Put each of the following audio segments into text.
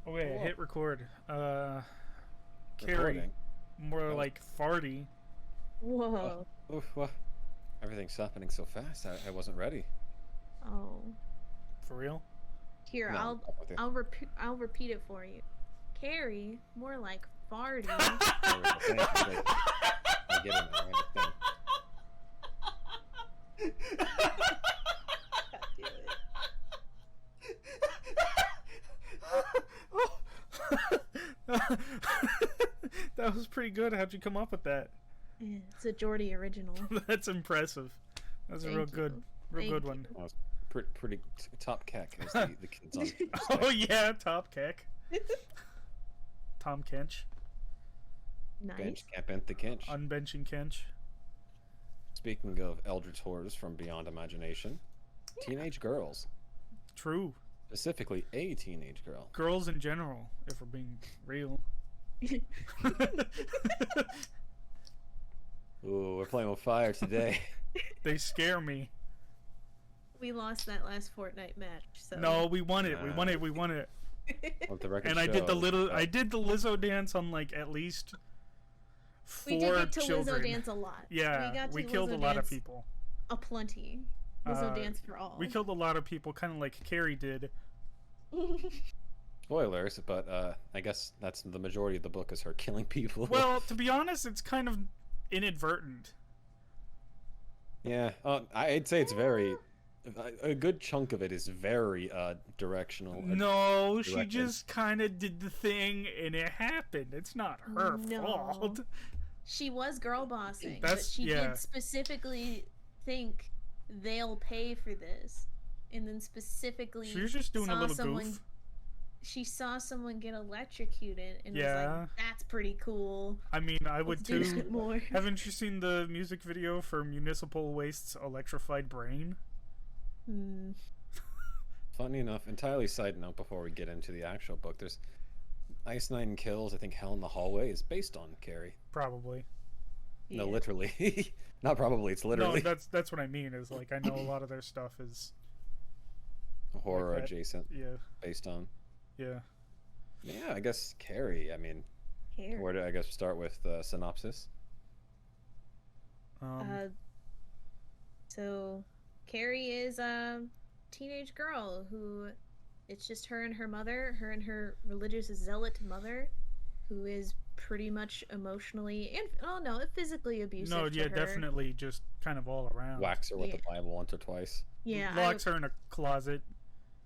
Okay, Cool. hit record. Carrie, Recording. more That was, like farty. Whoa. oof, well, everything's happening so fast. I wasn't ready. Oh. For real? Here, No, I'll I'm with you. I'll repeat it for you. Carrie, more like farty. There we go. Thank you. I get it now. That was pretty good. How'd you come up with that? It's a Jordy original. That's impressive. That's a Thank real you. good, real Thank good one. That was pretty top keck, as the kids on. Oh yeah, top kick. Tom Kench, Nice. Bench can't bent the kinch. unbenching Kench. Speaking of eldritch horrors from beyond imagination, teenage girls, True. specifically a teenage girl. Girls in general, if we're being real. Ooh, we're playing with fire today. They scare me. We lost that last Fortnite match, so No, we won it. We won it. We won it. Let the record And I did the show. I did the Lizzo dance on like at least we 4 did get to children. Lizzo dance a lot. Yeah, we to killed Lizzo a lot of dance people. Aplenty. Lizzo dance for all. We killed a lot of people, kind of like Carrie did. Spoilers, but I guess that's the majority of the book is her killing people. Well, to be honest, it's kind of inadvertent. Yeah, I'd say it's very. A good chunk of it is very directional. No, she directed. just kind of did the thing and it happened. It's not her No. fault. She was girl bossing, but That's- she yeah. did specifically think they'll pay for this, and then specifically She was just doing a saw little someone, goof. She saw someone get electrocuted and was Yeah. like, "That's pretty cool. I mean, I would Let's do too. it more." Haven't you seen the music video for Municipal Waste's Electrified Brain? Hmm. Funny enough, entirely side note before we get into the actual book, there's Ice Nine Kills, I think Hell in the Hallway is based on Carrie. Probably. No, Yeah. literally. Not probably, it's No, literally that's what I mean. Is like I know a lot of their stuff is horror like that. adjacent, yeah, based on. yeah. Yeah, I guess Carrie, I mean, Hair. where do I guess start with the synopsis? So Carrie is a teenage girl who it's just her and her mother, her and her religious zealot mother, who is pretty much emotionally and physically abusive. No, to yeah, her. definitely just kind of all around. Whacks her with Yeah. the Bible once or twice. Yeah, Locks her in a closet.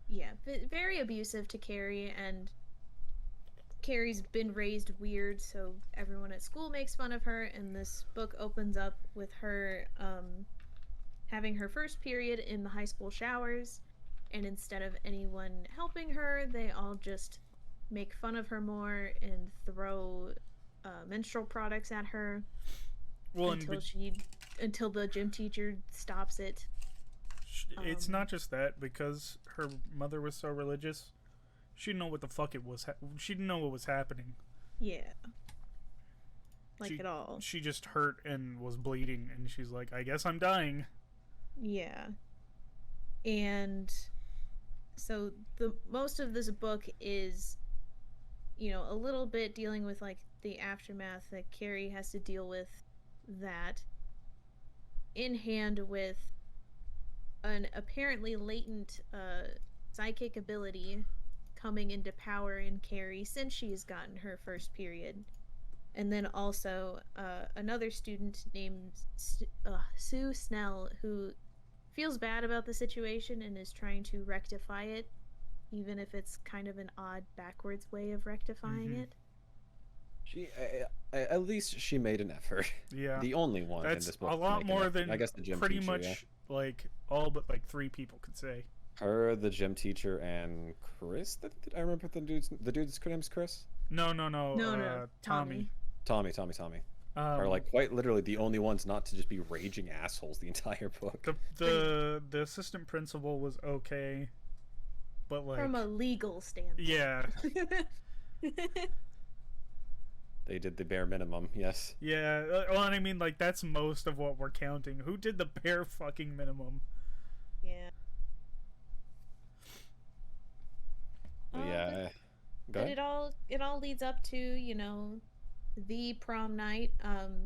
yeah, very abusive to Carrie, and Carrie's been raised weird, so everyone at school makes fun of her, and this book opens up with her having her first period in the high school showers, and instead of anyone helping her, they all just make fun of her more and throw menstrual products at her Well, until the gym teacher stops it. it's not just that, because her mother was so religious. She didn't know what the fuck it was. She didn't know what was happening. Yeah. Like She- at all. She just hurt and was bleeding, and she's like, "I guess I'm dying." Yeah. And so the most of this book is, a little bit dealing with like the aftermath that Carrie has to deal with, that in hand with an apparently latent psychic ability coming into power in Carrie since she's gotten her first period. And then also another student named Sue Snell, who feels bad about the situation and is trying to rectify it, even if it's kind of an odd backwards way of rectifying it. She, at least she made an effort. Yeah, The only one that's in this book. a to lot make an more effort. than I guess the gym pretty teacher, much yeah. like all but like 3 people could say. Her, the gym teacher, and Chris. I remember the dude's name's Chris. No, No, Tommy. Tommy. Are like quite literally the only ones not to just be raging assholes the entire book. The assistant principal was okay, but like From a legal standpoint. yeah, They did the bare minimum, yes. yeah. Well, and I mean like that's most of what we're counting. Who did the bare fucking minimum? Yeah. But yeah, Go But ahead. it all leads up to, the prom night.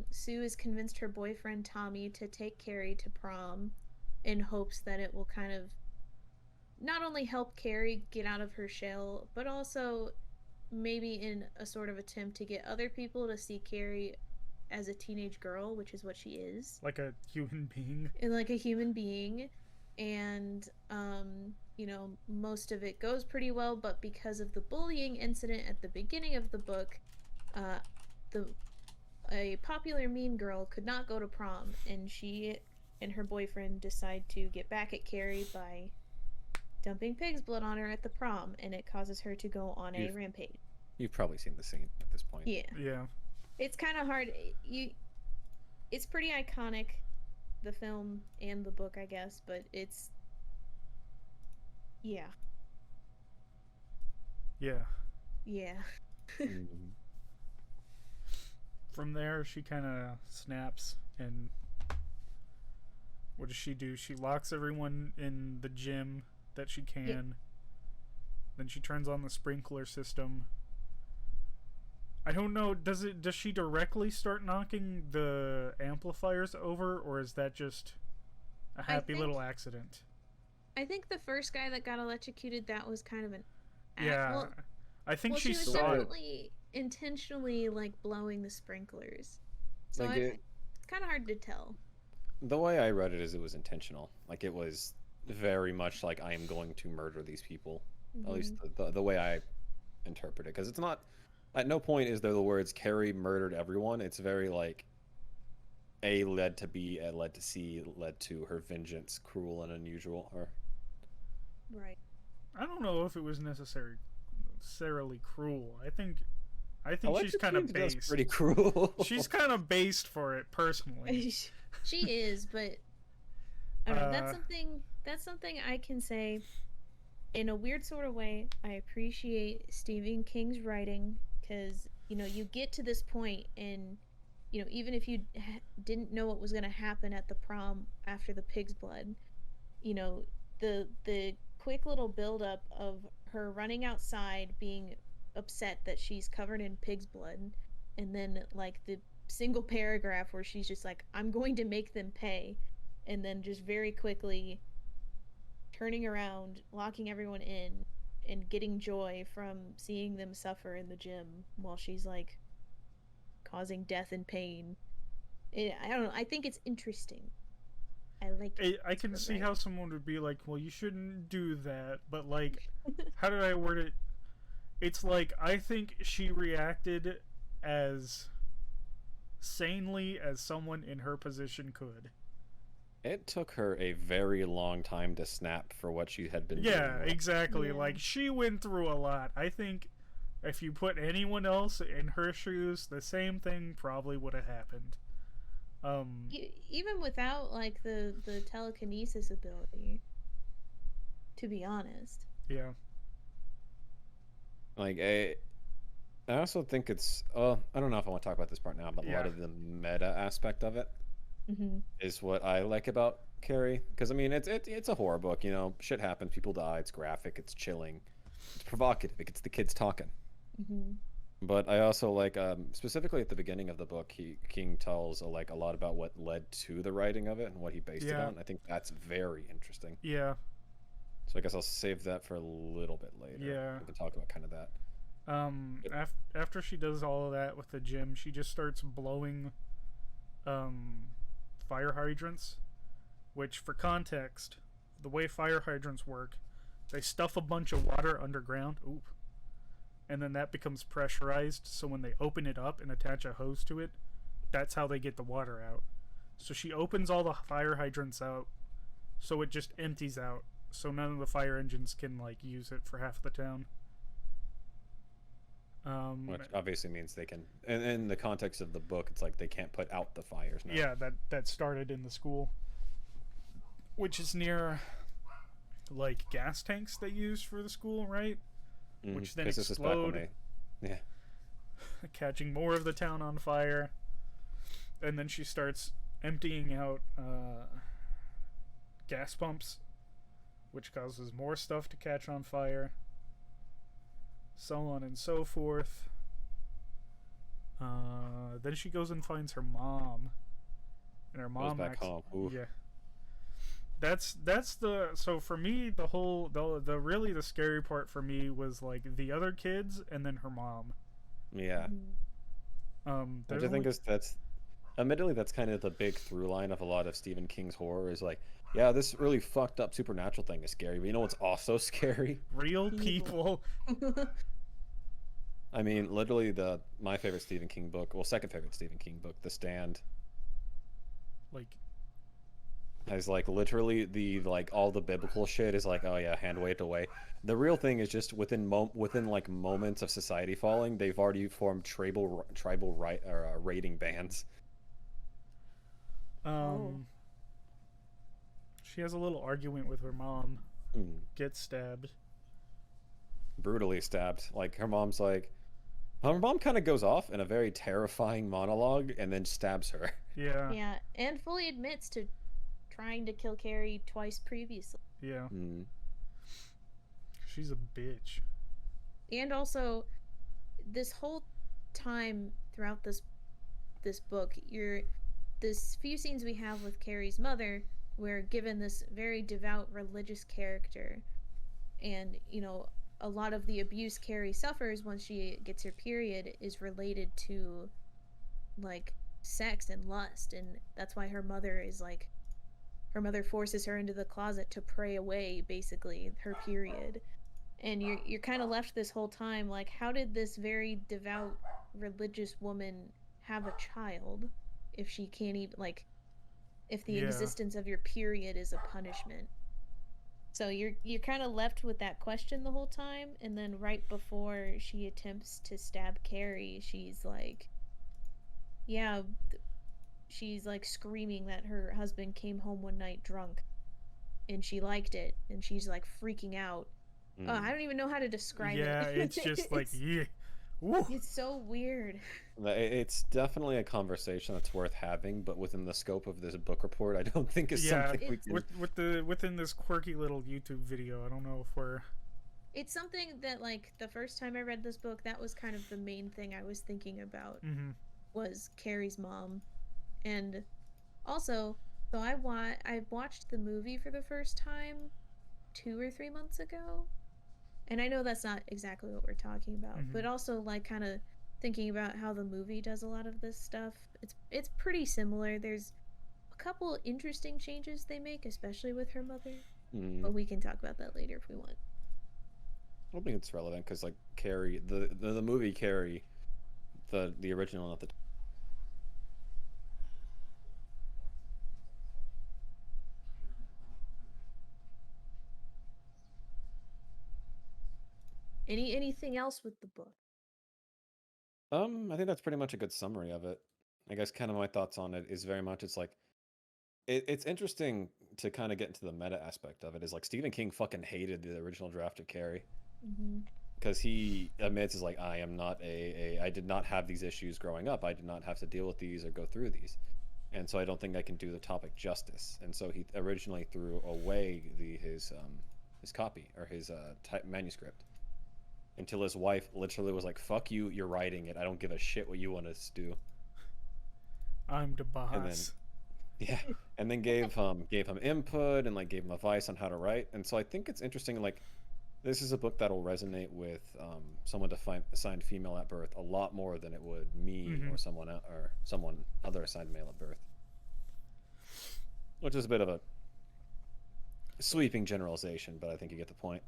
Sue has convinced her boyfriend Tommy to take Carrie to prom in hopes that it will kind of not only help Carrie get out of her shell, but also maybe in a sort of attempt to get other people to see Carrie as a teenage girl, which is what she is, Like a human being. and like a human being. And most of it goes pretty well, but because of the bullying incident at the beginning of the book, uh, the a popular mean girl could not go to prom, and she and her boyfriend decide to get back at Carrie by dumping pig's blood on her at the prom, and it causes her to go on a You've rampage. you've probably seen the scene at this point. Yeah, Yeah. it's kind of hard. It's pretty iconic, the film and the book, I guess, but yeah, Yeah. yeah. Mhm. From there, she kind of snaps, and what does she do? She locks everyone in the gym that she can. Yep. Then she turns on the sprinkler system. I don't know. Does she directly start knocking the amplifiers over, or is that just a happy little accident? I think the first guy that got electrocuted, that was kind of an Yeah. well, I think well, she she was saw it. definitely intentionally like blowing the sprinklers. So Like it's kind of hard to tell. the way I read it is it was intentional. Like it was very much like I am going to murder these people. At least the way I interpret it, because it's not. At no point is there the words Carrie murdered everyone. It's very like A led to B, A led to C, led to her vengeance, cruel and unusual. Or Right. I don't know if it was necessarily cruel. I think she's kind of that's based. pretty cruel. She's kind of based for it personally. She is, but I don't know. Uh, That's something I can say in a weird sort of way. I appreciate Stephen King's writing because you get to this point, and even if you didn't know what was going to happen at the prom after the pig's blood, the quick little buildup of her running outside, being upset that she's covered in pig's blood, and then like the single paragraph where she's just like, I'm going to make them pay, and then just very quickly turning around, locking everyone in, and getting joy from seeing them suffer in the gym while she's like causing death and pain. I don't know. I think it's interesting. I like it. I can see how someone would be like, well, you shouldn't do that, but like, how did I word it? It's like, I think she reacted as sanely as someone in her position could. It took her a very long time to snap for what she had been Yeah, doing. exactly. Yeah. Like, she went through a lot. I think if you put anyone else in her shoes, the same thing probably would have happened. Even without like the telekinesis ability, to be honest. Yeah. Like I also think it's I don't know if I want to talk about this part now, but a lot Yeah. of the meta aspect of it Mm-hmm. is what I like about Carrie. Because I mean, it's a horror book. Shit happens, people die. It's graphic. It's chilling. It's provocative. It gets the kids talking. Mm-hmm. But I also like specifically at the beginning of the book, King tells a lot about what led to the writing of it and what he based it Yeah. on. I think that's very interesting. Yeah. So I guess I'll save that for a little bit later. Yeah. We can talk about kind of that. After she does all of that with the gym, she just starts blowing fire hydrants, which, for context, the way fire hydrants work, they stuff a bunch of water underground. Oop. And then that becomes pressurized, so when they open it up and attach a hose to it, that's how they get the water out. So she opens all the fire hydrants out, so it just empties out, so none of the fire engines can like use it for half the town. Which obviously means they can, and in the context of the book, it's like they can't put out the fires now. Yeah, that started in the school, which is near like gas tanks they use for the school, right? Mhm. Which then 'Cause this is back when explode, yeah. catching more of the town on fire. And then she starts emptying out gas pumps, which causes more stuff to catch on fire. so on and so forth. Then she goes and finds her mom, and her mom back home. Oof. yeah. That's the so for me the really the scary part for me was like the other kids and then her mom. Yeah. Which I think that's admittedly that's kind of the big through line of a lot of Stephen King's horror is like, yeah, this really fucked up supernatural thing is scary, but you know what's also scary? Real people. I mean, literally my favorite Stephen King book, well, second favorite Stephen King book, The Stand, Like, has like literally the like all the biblical shit is like, oh yeah, hand waved away. The real thing is just within like moments of society falling, they've already formed tribal raiding bands. She has a little argument with her mom. Gets stabbed. Brutally stabbed. Like her mom's like, her mom kind of goes off in a very terrifying monologue and then stabs her. Yeah. Yeah, and fully admits to trying to kill Carrie twice previously. Yeah. She's a bitch. And also, this whole time throughout this book, this few scenes we have with Carrie's mother, we're given this very devout religious character, and you know, a lot of the abuse Carrie suffers once she gets her period is related to like sex and lust, and that's why her mother forces her into the closet to pray away basically her period. And you're kind of left this whole time like, how did this very devout religious woman have a child if she can't even like, if the existence of your period is a punishment? So you're kind of left with that question the whole time, and then right before she attempts to stab Carrie, she's like screaming that her husband came home one night drunk and she liked it, and she's like freaking out. I don't even know how to describe it. Yeah, it's just like, yeah. Woo. It's so weird. It's definitely a conversation that's worth having, but within the scope of this book report, I don't think it's something we can... within this quirky little YouTube video, I don't know if we're... It's something that, like, the first time I read this book, that was kind of the main thing I was thinking about, was Carrie's mom. And also, so I watched the movie for the first time 2 or 3 months ago. And I know that's not exactly what we're talking about, but also like kind of thinking about how the movie does a lot of this stuff. It's pretty similar. There's a couple interesting changes they make, especially with her mother. But we can talk about that later if we want. I don't think it's relevant because like Carrie, the movie Carrie, the original, not the... Anything else with the book? I think that's pretty much a good summary of it. I guess kind of my thoughts on it is very much it's like it's interesting to kind of get into the meta aspect of it. Is like Stephen King fucking hated the original draft of Carrie because he admits is like, I am not I did not have these issues growing up. I did not have to deal with these or go through these, and so I don't think I can do the topic justice. And so he originally threw away his copy or his manuscript. Until his wife literally was like, fuck you, you're writing it. I don't give a shit what you want us to do. I'm the boss. And then, and then gave him input and like gave him advice on how to write. And so I think it's interesting, like, this is a book that'll resonate with someone assigned female at birth a lot more than it would me or someone other assigned male at birth. Which is a bit of a sweeping generalization, but I think you get the point.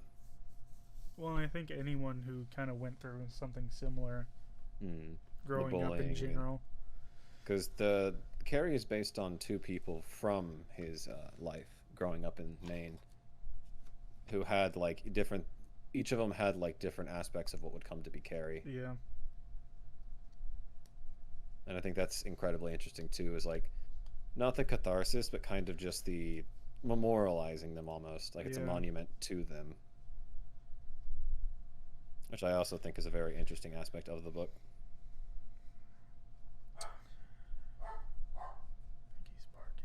Well, I think anyone who kind of went through something similar growing up in general. Because the Carrie is based on 2 people from his life growing up in Maine who had like each of them had like different aspects of what would come to be Carrie. Yeah. And I think that's incredibly interesting too, is like not the catharsis, but kind of just the memorializing them almost. Like it's a monument to them. Which I also think is a very interesting aspect of the book. I think he's barking.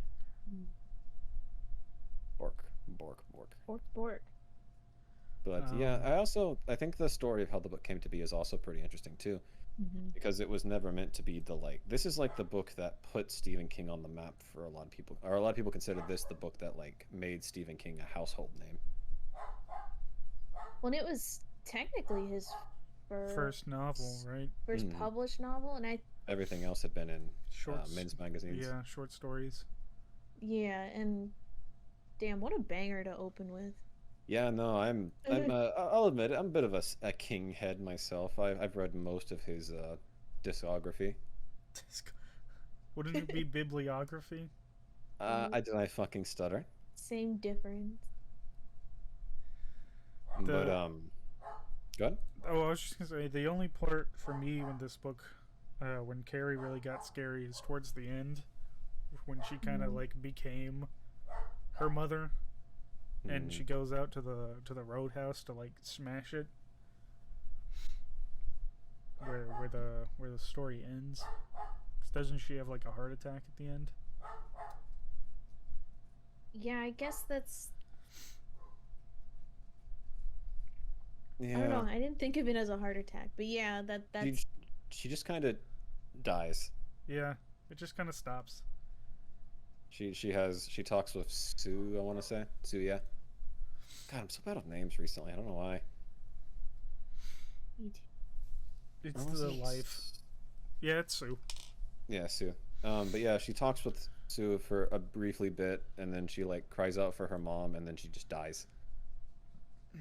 Bork. Bork. But yeah, I think the story of how the book came to be is also pretty interesting too, Mm-hmm. because it was never meant to be the like. This is like the book that put Stephen King on the map for a lot of people, or a lot of people consider this the book that like made Stephen King a household name. Well, and it was technically his First novel, right? first Mhm. published novel, and Everything else had been in Short, men's magazines. yeah, short stories. yeah, and damn, what a banger to open with. Yeah, no, I'll admit it, I'm a bit of a King head myself. I've read most of his discography. Wouldn't it be bibliography? I fucking stutter. Same difference. But The go ahead. Oh, I was just gonna say the only part for me when this book, when Carrie really got scary, is towards the end, when she kind of like became her mother, and she goes out to the roadhouse to like smash it, where the story ends. 'Cause doesn't she have like a heart attack at the end? Yeah, I guess that's. Yeah. I don't know. I didn't think of it as a heart attack, but yeah, that's. She just kind of dies. Yeah, it just kind of stops. She talks with Sue, I want to say. Sue, yeah. God, I'm so bad with names recently. I don't know why. It's Oh, the is it life. Yeah, it's Sue. Yeah, Sue. But yeah, she talks with Sue for a briefly bit, and then she like cries out for her mom, and then she just dies.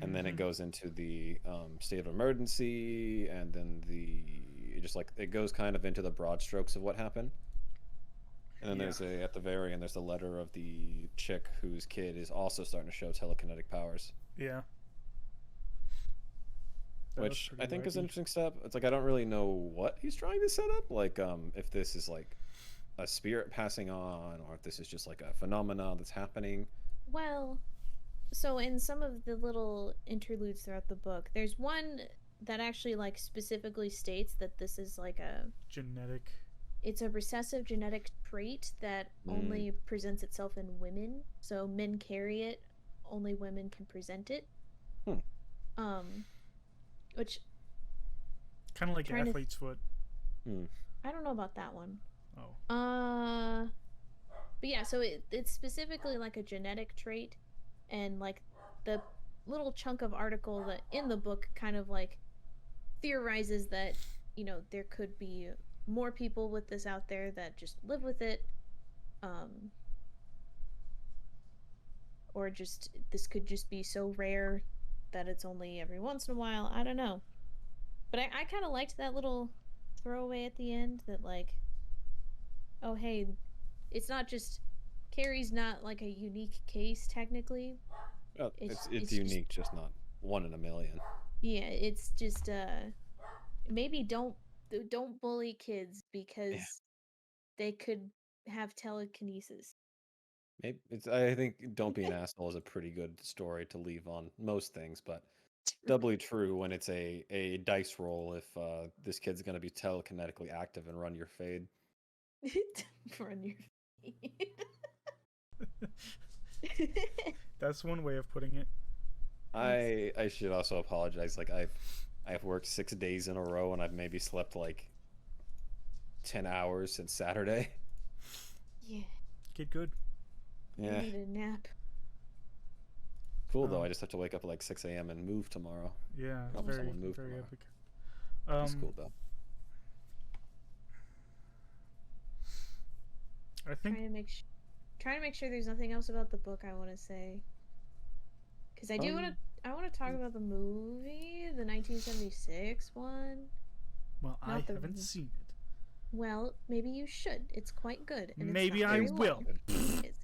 And then it goes into the state of emergency, and then it goes kind of into the broad strokes of what happened. And then there's at the very end, there's a letter of the chick whose kid is also starting to show telekinetic powers. Yeah. Which I think is an interesting step. It's like I don't really know what he's trying to set up. Like, if this is like a spirit passing on, or if this is just like a phenomena that's happening. Well, so in some of the little interludes throughout the book, there's one that actually like specifically states that this is like a genetic. It's a recessive genetic trait that only presents itself in women. So men carry it, only women can present it. Which kind of like athlete's foot. I don't know about that one. Oh. But yeah, so it's specifically like a genetic trait, and like the little chunk of article that in the book kind of like theorizes that, you know, there could be more people with this out there that just live with it, or just this could just be so rare that it's only every once in a while. I don't know, but I kind of liked that little throwaway at the end that like, oh hey, it's not just Carrie's not like a unique case technically. It's unique, just not one in a million. Yeah, it's just maybe don't bully kids because they could have telekinesis. Maybe I think don't be an asshole is a pretty good story to leave on most things, but doubly true when it's a dice roll if this kid's going to be telekinetically active and run your fade. Run your fade. That's one way of putting it. I should also apologize. Like I've worked 6 days in a row, and I've maybe slept like 10 hours since Saturday. Yeah. Get good. Yeah. I need a nap. Cool though. I just have to wake up at like 6 a.m. and move tomorrow. Yeah, Help very someone move very tomorrow. epic. That's cool though. I think trying to make sure there's nothing else about the book I want to say, because I want to talk about the movie, the 1976 one. Well, I haven't seen it. Well, maybe you should. It's quite good. And maybe I will.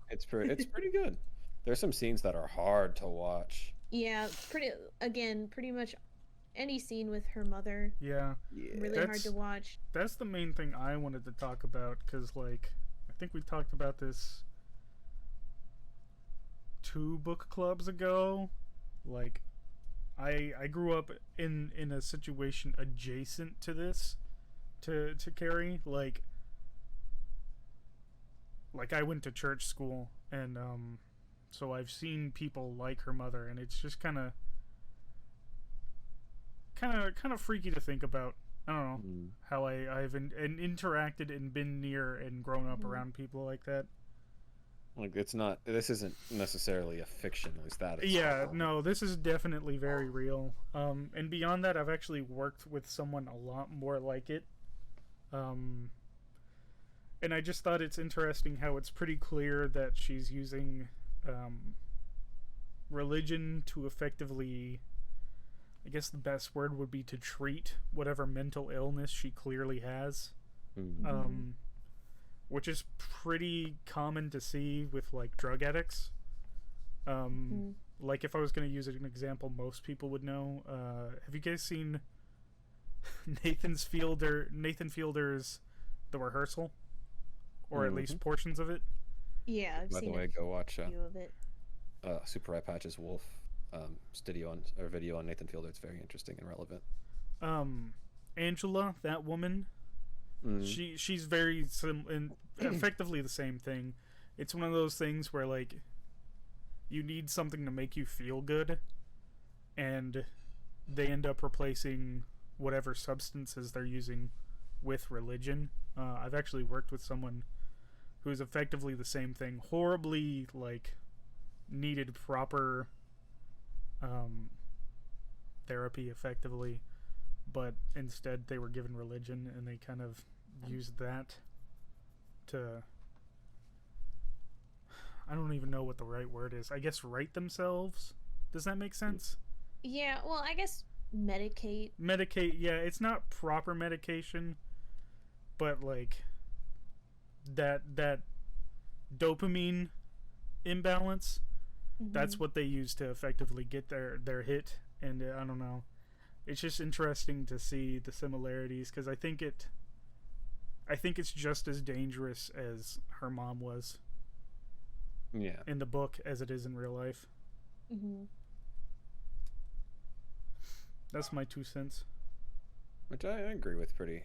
It's pretty good. There's some scenes that are hard to watch. Yeah, pretty much any scene with her mother. Yeah. Really hard to watch. That's the main thing I wanted to talk about, because like I think we talked about this 2 book clubs ago. Like I grew up in a situation adjacent to this, to Carrie. Like I went to church school, and so I've seen people like her mother, and it's just kind of kind of freaky to think about. I don't know Mm. how I've interacted and been near and grown up Mhm. around people like that. Like it's not. This isn't necessarily a fiction. At least that. Yeah, no, this is definitely very real. And beyond that, I've actually worked with someone a lot more like it. Um, and I just thought it's interesting how it's pretty clear that she's using um, religion to effectively, I guess the best word would be to treat whatever mental illness she clearly has. Mm. Which is pretty common to see with like drug addicts. Like if I was going to use an example, most people would know. Have you guys seen Nathan Fielder's The Rehearsal, or at least portions of it? Yeah, I've By the seen way, go watch a few of it. Super Eye Patch's Wolf video on Nathan Fielder. It's very interesting and relevant. Angela, that woman, she's very effectively the same thing. It's one of those things where like you need something to make you feel good, and they end up replacing whatever substances they're using with religion. I've actually worked with someone who is effectively the same thing, horribly like needed proper therapy effectively, but instead they were given religion and they kind of used that to, I don't even know what the right word is, I guess right themselves. Does that make sense? Yeah, well, I guess medicate. Yeah, it's not proper medication, but like that dopamine imbalance, that's what they use to effectively get their hit. And I don't know, it's just interesting to see the similarities, because I think it's just as dangerous as her mom was in the book as it is in real life. That's my 2 cents. Which I agree with pretty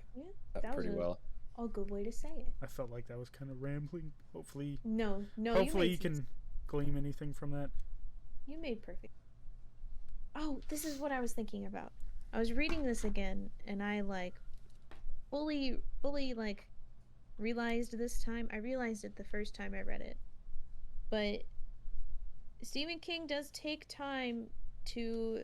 well. A good way to say it. I felt like that was kind of rambling. Hopefully you can glean anything from that. You made perfect. Oh, this is what I was thinking about. I was reading this again, and I like fully like realized this time. I realized it the first time I read it, but Stephen King does take time to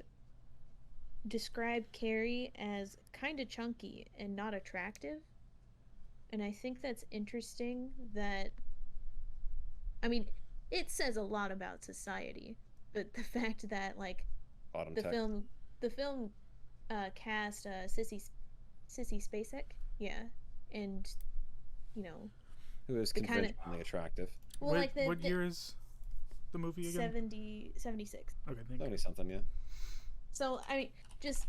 describe Carrie as kind of chunky and not attractive, and I think that's interesting. That, I mean, it says a lot about society, but the fact that like the film cast Sissy Spacek, and who is conventionally attractive. Well, like what year is the movie again? 76. Okay, thank you. 70 something, yeah. So I mean, just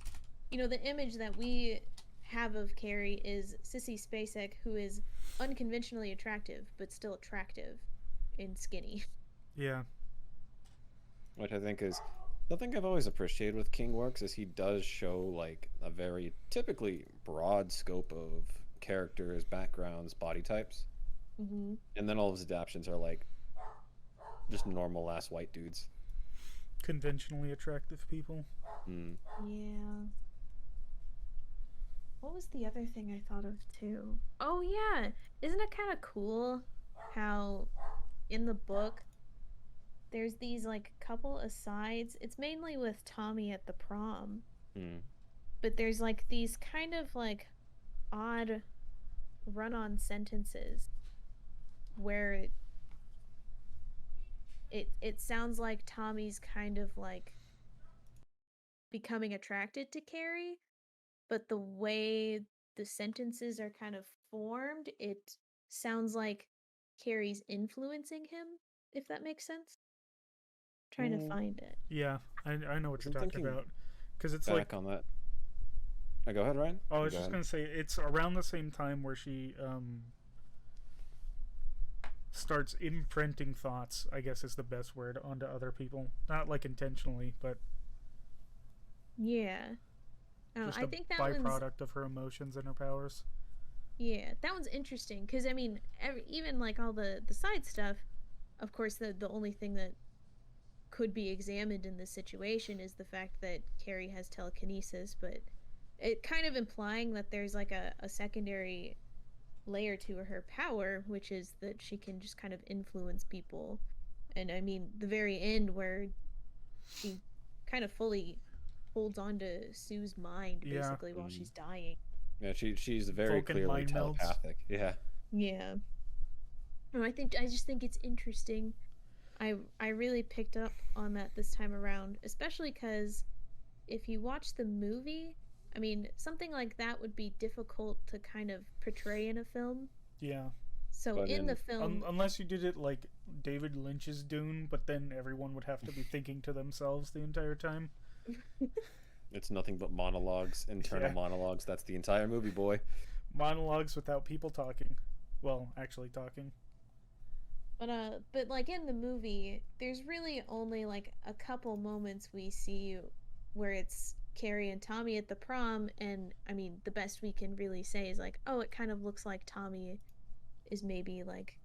the image that we have of Carrie is Sissy Spacek, who is unconventionally attractive but still attractive and skinny. Yeah. Which I think is something I've always appreciated with King works, is he does show like a very typically broad scope of characters, backgrounds, body types. And then all of his adaptions are like just normal ass white dudes. Conventionally attractive people. Yeah. What was the other thing I thought of too? Oh yeah, isn't it kind of cool how in the book there's these like couple asides? It's mainly with Tommy at the prom, but there's like these kind of like odd run-on sentences where it sounds like Tommy's kind of like becoming attracted to Carrie, but the way the sentences are kind of formed, it sounds like Carrie's influencing him, if that makes sense. I'm trying to find it. Yeah, I know what you're talking about, because it's back like on that. Go ahead, Ryan. I was just gonna say it's around the same time where she starts imprinting thoughts, I guess is the best word, onto other people. Not like intentionally, but yeah. just I think that byproduct of her emotions and her powers. Yeah, that one's interesting, because I mean, even like all the side stuff, of course the only thing that could be examined in this situation is the fact that Carrie has telekinesis, but it kind of implying that there's like a secondary layer to her power, which is that she can just kind of influence people. And I mean, the very end where she kind of fully holds on to Sue's mind Yeah. basically while she's dying. Yeah, she's very Vulcan clearly mind melds. telepathic. Yeah. Yeah. No, I just think it's interesting. I really picked up on that this time around, especially because if you watch the movie, I mean, something like that would be difficult to kind of portray in a film. Yeah. So But in the film, Unless you did it like David Lynch's Dune, but then everyone would have to be thinking to themselves the entire time. It's nothing but monologues, internal Yeah. monologues. That's the entire movie, boy. Monologues without people talking. Well, actually talking. but like in the movie, there's really only like a couple moments we see where it's Carrie and Tommy at the prom, and I mean, the best we can really say is like, oh, it kind of looks like Tommy is maybe like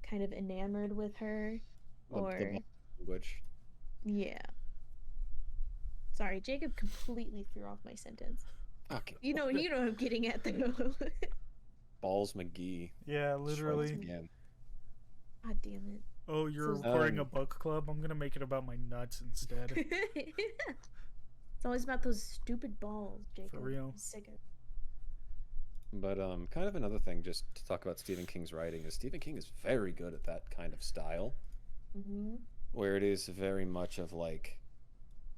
kind of enamored with her, or The language. yeah. Sorry, Jacob completely threw off my sentence. Okay. You know what I'm getting at though. Balls McGee. Yeah, literally. Strikes again. God damn it. Oh, you're So- recording a book club? I'm gonna make it about my nuts instead. It's always about those stupid balls, Jacob. real. I'm sick of it. But kind of another thing, just to talk about Stephen King's writing, is Stephen King is very good at that kind of style, where it is very much of like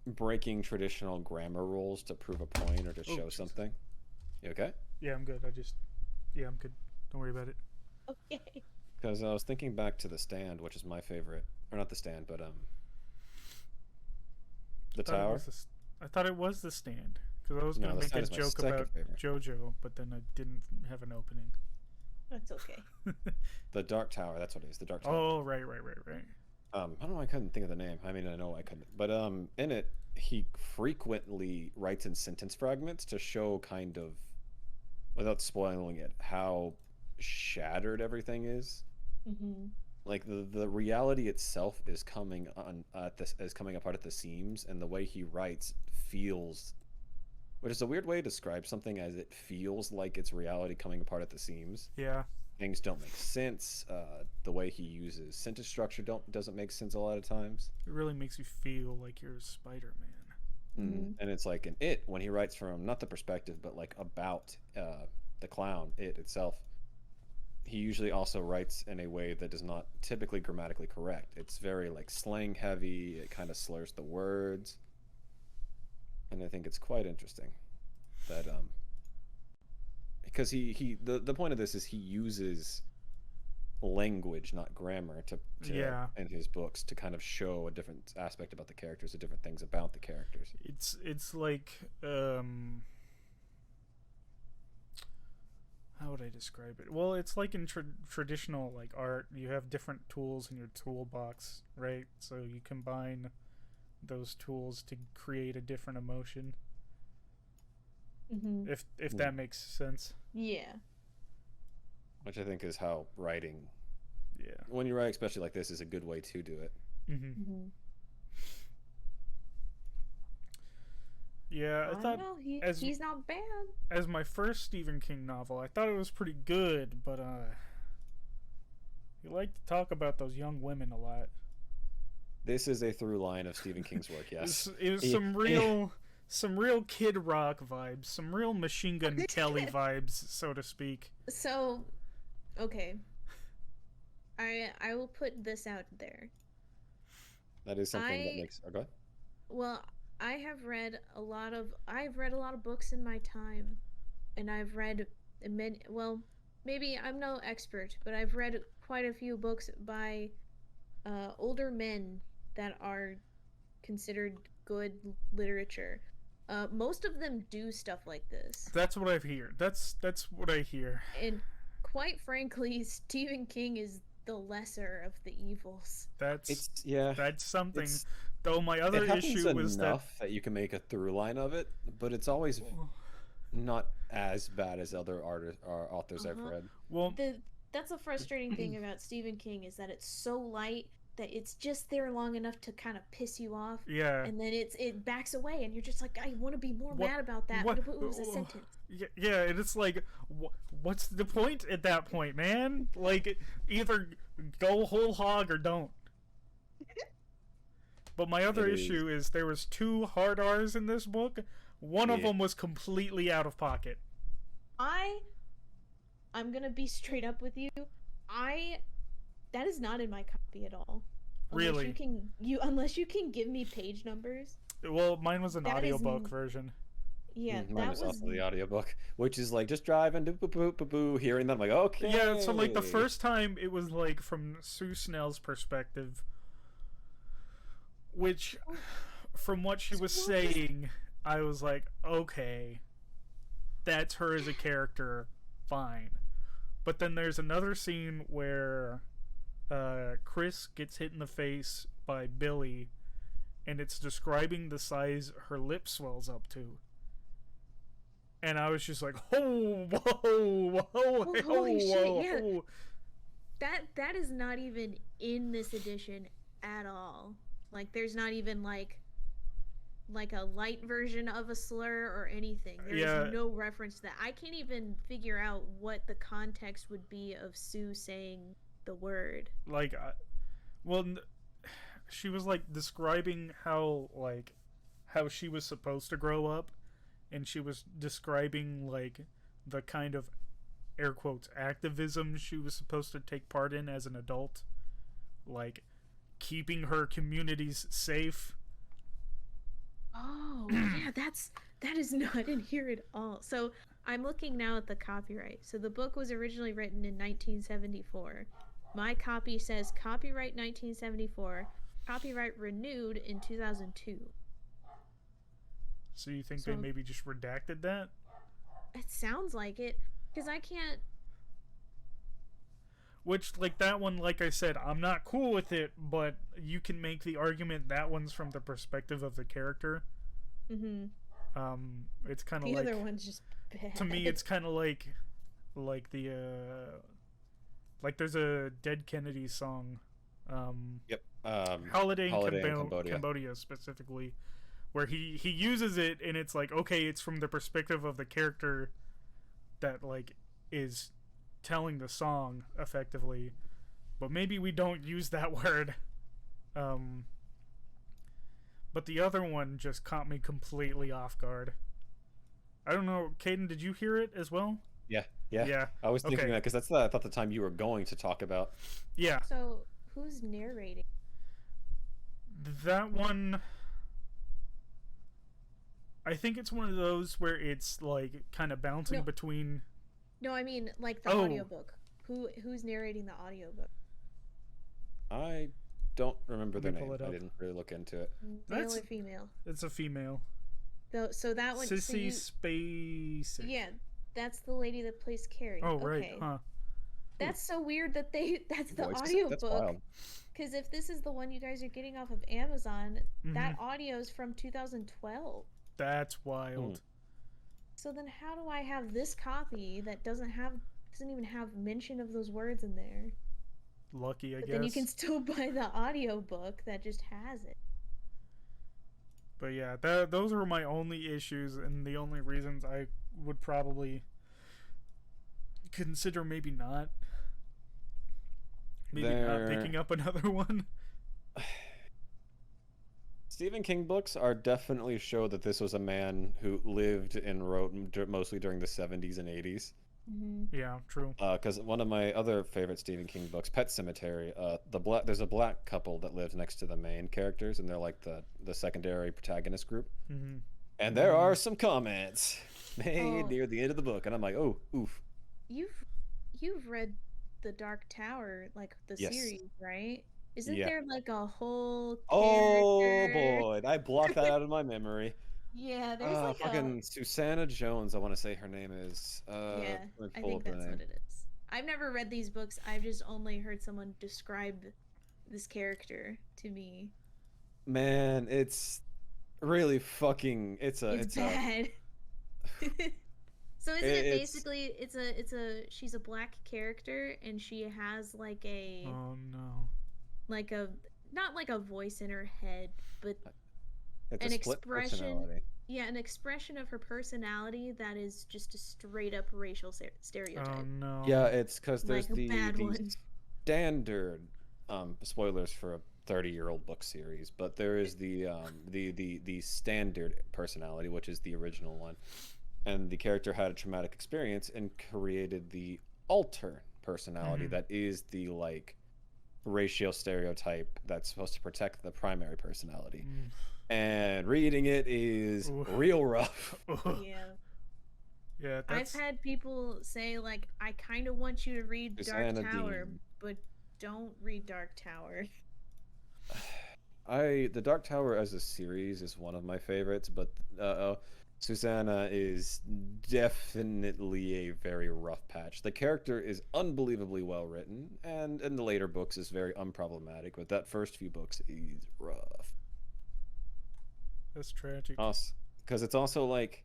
breaking traditional grammar rules to prove a point or to show jeez. something. You okay? Yeah, I'm good. Yeah, I'm good. Don't worry about it. Okay. Because I was thinking back to The Stand, which is my favorite, or not The Stand, but The Tower. I thought it was The Stand. Because I was No, going to The make a Stand is my joke second about favorite. JoJo, but then I didn't have an opening. That's okay. The Dark Tower. That's what it is. The Dark Tower. Oh, right. I don't know. I couldn't think of the name. I mean, I know I couldn't. But in it, he frequently writes in sentence fragments to show kind of, without spoiling it, how shattered everything is. Like the reality itself is coming apart at the seams, and the way he writes feels, which is a weird way to describe something, as it feels like it's reality coming apart at the seams. Yeah. Things don't make sense. The way he uses sentence structure doesn't make sense a lot of times. It really makes you feel like you're Spider-Man. And it's like in It, when he writes from not the perspective, but like about the clown, It itself, he usually also writes in a way that is not typically grammatically correct. It's very like slang heavy. It kind of slurs the words, and I think it's quite interesting that because the point of this is he uses language, not grammar, to in his books to kind of show a different aspect about the characters, the different things about the characters. It's like how would I describe it? Well, it's like in traditional like art, you have different tools in your toolbox, right? So you combine those tools to create a different emotion. If that makes sense. Yeah. Which I think is how writing, Yeah. when you write especially like this, is a good way to do it. Yeah, I thought know. as- He's not bad. as my first Stephen King novel, I thought it was pretty good, but you like to talk about those young women a lot. This is a through line of Stephen King's work, yes. It was some real Kid Rock vibes, some real Machine Gun Kelly vibes, so to speak. So, okay. I will put this out there. That is something that makes... Oh, go ahead. Well, I've read a lot of books in my time, and I've read many, well, maybe I'm no expert, but I've read quite a few books by older men that are considered good literature. Most of them do stuff like this. That's what I hear. That's what I hear. And quite frankly, Stephen King is the lesser of the evils. That's something. It's, Though my other it happens issue was enough that you can make a through line of it, but it's always not as bad as other authors I've read. Well, That's the frustrating thing about Stephen King, is that it's so light that it's just there long enough to kind of piss you off, Yeah. and then it backs away, and you're just like, I want to be more What- mad about that, what- but it was a sentence. Yeah, and it's like, what's the point at that point, man? Like, either go whole hog or don't. But my other issue is there was 2 hard R's in this book. One of them was completely out of pocket. I'm gonna be straight up with you. That is not in my copy at all. Really? Unless you can give me page numbers. Well, mine was an That audiobook is- version. Yeah, Mine that was was also the audiobook, which is like just driving, boo boo boo boo, hearing that I'm like, okay. Yeah, so like the first time it was like from Sue Snell's perspective, which from what she was saying, I was like, okay, that's her as a character, fine. But then there's another scene where Chris gets hit in the face by Billy, and it's describing the size her lip swells up to. And I was just like, oh, whoa, whoa, holy shit, yeah. whoa. that is not even in this edition at all. Like, there's not even like a light version of a slur or anything. There's no reference to that. I can't even figure out what the context would be of Sue saying the word. Like, she was like describing how she was supposed to grow up, and she was describing like the kind of air quotes activism she was supposed to take part in as an adult, like keeping her communities safe. Oh, yeah, that is not in here at all. So I'm looking now at the copyright. So the book was originally written in 1974. My copy says copyright 1974, copyright renewed in 2002. So you think they maybe just redacted that? It sounds like it, because I can't. Which, like, that one, like I said, I'm not cool with it, but you can make the argument that one's from the perspective of the character. Mm-hmm. It's kind of like... like... The other one's just bad. To me, it's kind of like the, like, there's a Dead Kennedy song, Yep. Holiday in Cambodia. Cambodia, specifically, where he uses it, and it's like, okay, it's from the perspective of the character that, like, is telling the song effectively, but maybe we don't use that word. But the other one just caught me completely off guard. I don't know, Kaden, did you hear it as well? Yeah. I was thinking that because that's I thought the time you were going to talk about. Yeah. So who's narrating? That one, I think it's one of those where it's like kind of bouncing between. No, I mean like the audiobook. Who's narrating the audiobook? I don't remember their name. I didn't really look into it. Male or female? It's a female. So that one. Sissy Spacek. Yeah, that's the lady that plays Carrie. Oh right, huh? That's so weird that that's the audiobook. Because if this is the one you guys are getting off of Amazon, that audio is from 2012. That's wild. So then how do I have this copy that doesn't even have mention of those words in there? Lucky, I guess. Then you can still buy the audiobook that just has it. But yeah, those are my only issues, and the only reasons I would probably consider maybe not picking up another one. Stephen King books are definitely show that this was a man who lived and wrote mostly during the 70s and 80s. Yeah, true. Because one of my other favorite Stephen King books, Pet Sematary, there's a black couple that lives next to the main characters, and they're like the secondary protagonist group. And there are some comments made near the end of the book, and I'm like, oh, oof. You've read The Dark Tower, like the series, right? Isn't there like a whole character? Oh boy, I blocked that out of my memory. Yeah, there's like fucking Susanna Jones, I want to say her name is. Yeah, I think that's what it is. I've never read these books. I've just only heard someone describe this character to me. Man, it's really fucking. It's bad. So isn't it basically she's a black character and she has like a like a not like a voice in her head, but It's a an split expression. personality. Yeah, an expression of her personality that is just a straight up racial Oh stereotype. no. Yeah, it's because Like there's a bad the one. standard spoilers for a 30-year-old book series, but there is the standard personality, which is the original one, and the character had a traumatic experience and created the alter personality that is the like racial stereotype that's supposed to protect the primary personality. And reading it is Ooh. real rough. Yeah. Yeah, I've that's had people say like, I kind of want you to read Dark Susanna Tower, Dean. but don't read Dark Tower. The Dark Tower as a series is one of my favorites, but Susanna is definitely a very rough patch. The character is unbelievably well written, and in the later books is very unproblematic, but that first few books is rough. that's tragic. Because it's also like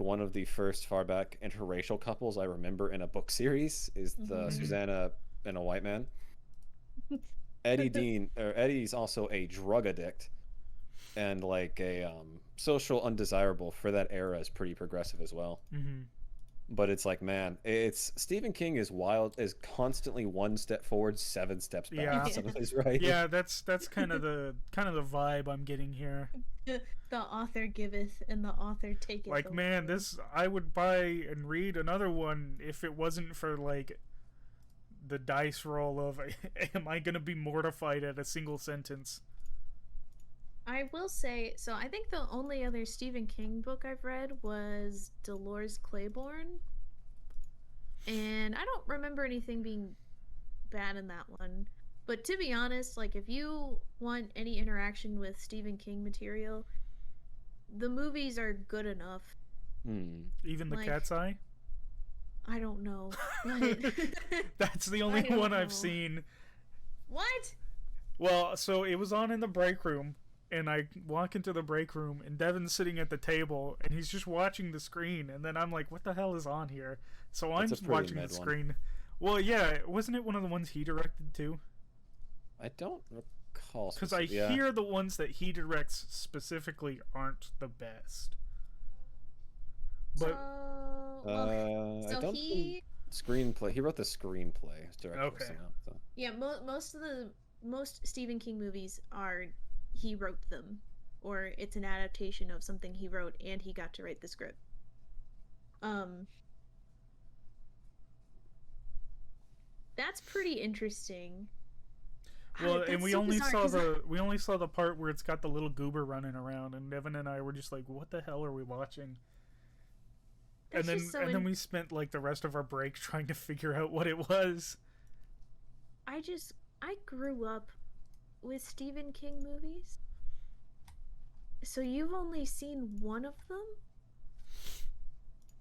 one of the first far back interracial couples I remember in a book series is the Susanna and a white man. Eddie's also a drug addict and like a social undesirable for that era is pretty progressive as well. But it's like, man, it's Stephen King is constantly one step forward, 7 steps back. Yeah. Some of his writing. Yeah, that's kind of the vibe I'm getting here. The author giveth and the author taketh. Like, away. man, this I would buy and read another one if it wasn't for like the dice roll of am I gonna be mortified at a single sentence. I will say, so I think the only other Stephen King book I've read was Dolores Claiborne. And I don't remember anything being bad in that one. But to be honest, like if you want any interaction with Stephen King material, the movies are good enough. Even the Like, Cat's Eye? I don't know. But That's the only I one don't I've know. seen. What? Well, so it was on in the break room, and I walk into the break room, and Devin's sitting at the table, and he's just watching the screen, and then I'm like, what the hell is on here? So I'm That's a pretty watching the mad one. screen. Well, yeah, wasn't it one of the ones he directed too? I don't recall. Because I hear the ones that he directs specifically aren't the best. But So I don't he screenplay. He wrote the screenplay. His director was Okay. somehow, so. Yeah, most Stephen King movies are he wrote them, or it's an adaptation of something he wrote, and he got to write the script. That's pretty interesting. well, That's and we so only bizarre, saw 'cause we only saw the part where it's got the little goober running around, and Devin and I were just like, what the hell are we watching? that's and just so then we spent like the rest of our break trying to figure out what it was. I grew up with Stephen King movies. So you've only seen one of them?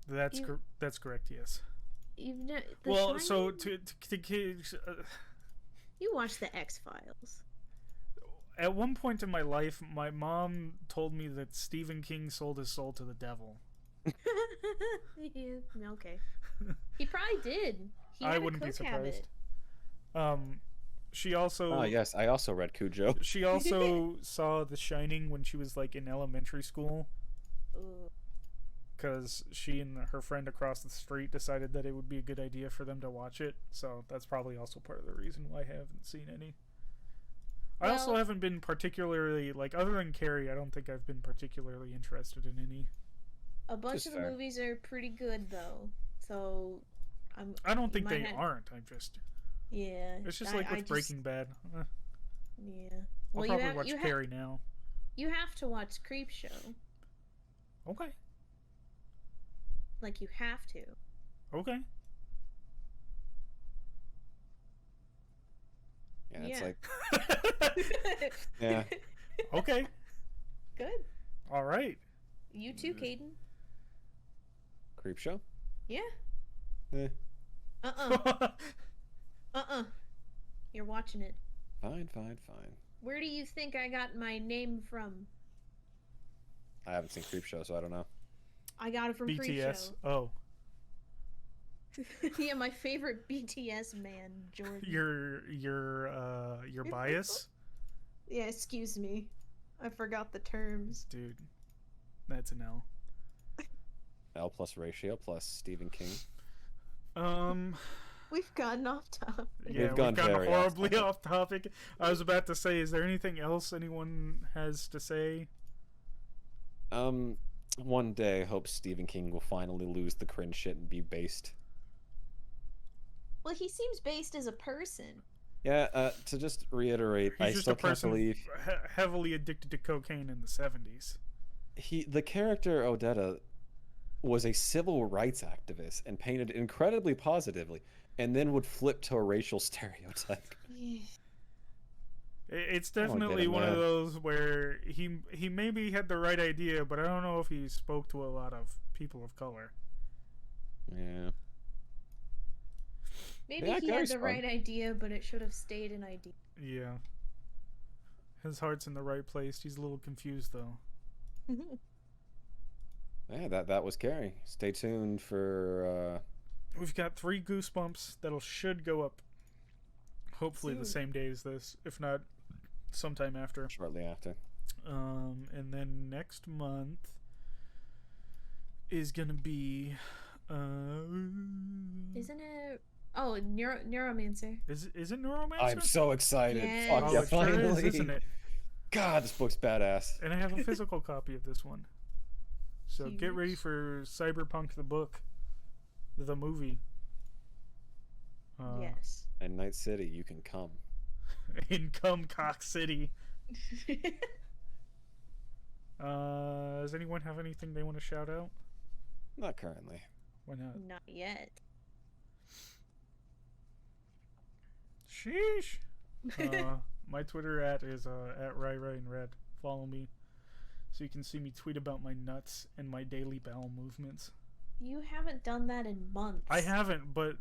That's You- that's correct. Yes. You've no, Well, so Shining? You watched the X-Files. at one point in my life, my mom told me that Stephen King sold his soul to the devil. Yeah, okay. He probably did. He I had a wouldn't be coke habit. surprised. She also Oh yes, I also read Cujo. she also saw The Shining when she was like in elementary school, Ooh. because she and her friend across the street decided that it would be a good idea for them to watch it. So that's probably also part of the reason why I haven't seen any. I also Well- haven't been particularly like, other than Carrie, I don't think I've been particularly interested in any. A bunch Just of the fair. movies are pretty good though. So I don't you think might they not- aren't. I'm just Yeah. it's just like with Breaking Bad. Yeah. I'll Well, probably watch Carrie now. you have to watch Creep Show. Okay. Like you have to. Okay. Yeah, it's Yeah. like yeah. Okay. Good. All right. You too, Kaden. Creep Show. Yeah. Eh, You're watching it. fine. Where do you think I got my name from? I haven't seen Creep Show, so I don't know. I got it from Creep BTS. Show. Oh. Yeah, my favorite BTS man, Jordy. Your bias, Yeah, excuse me. I forgot the terms. dude. That's an L. L plus ratio plus Stephen King. We've gotten off topic. Yeah, We've gone very horribly off topic. I was about to say, is there anything else anyone has to say? One day, I hope Stephen King will finally lose the cringe shit and be based. Well, he seems based as a person. Yeah, to just reiterate, He's I just still a can't person believe heavily addicted to cocaine in the 70s. the character Odetta was a civil rights activist and painted incredibly positively, and then would flip to a racial stereotype. It's get definitely him, one of man. those where he maybe had the right idea, but I don't know if he spoke to a lot of people of color. Yeah. Maybe Yeah, he Carrie's had the fun. right idea, but it should have stayed an idea. Yeah. His heart's in the right place. He's a little confused though. Yeah, that was Carrie. Stay tuned for We've got 3 Goosebumps that'll should go up hopefully the Soon. same day as this, if not sometime after. shortly after. And then next month is gonna be Isn't it? Oh, Neuromancer. is it Neuromancer? I'm so excited. Yes. Fuck Oh, yeah, it sure finally. is, isn't it? God, this book's badass. And I have a physical copy of this one. So get ready Huge. for Cyberpunk the book, the movie. Yes. And Night City, you can come. In Cock City. Does anyone have anything they want to shout out? Not currently. Why not? Not yet. Sheesh. My Twitter is at RyRyinRed. Follow me so you can see me tweet about my nuts and my daily bowel movements. You haven't done that in months. I haven't, but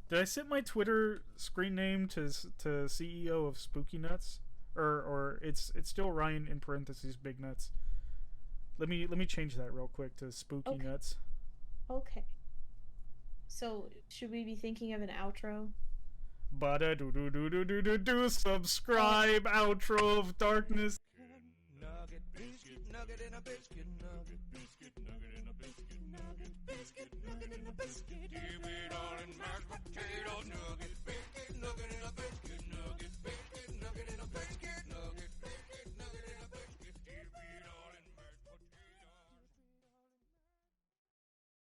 did I set my Twitter screen name to CEO of Spooky Nuts, or it's still Ryan in parentheses Big Nuts. Let me change that real quick to Spooky Okay. Nuts. Okay. So, should we be thinking of an outro? Bada do do do do do do do. Subscribe. Outro of darkness. Nugget, biscuit, nugget in a biscuit, nugget, biscuit, nugget in a biscuit, nugget, biscuit, nugget in a biscuit. Dip it all in mashed potatoes.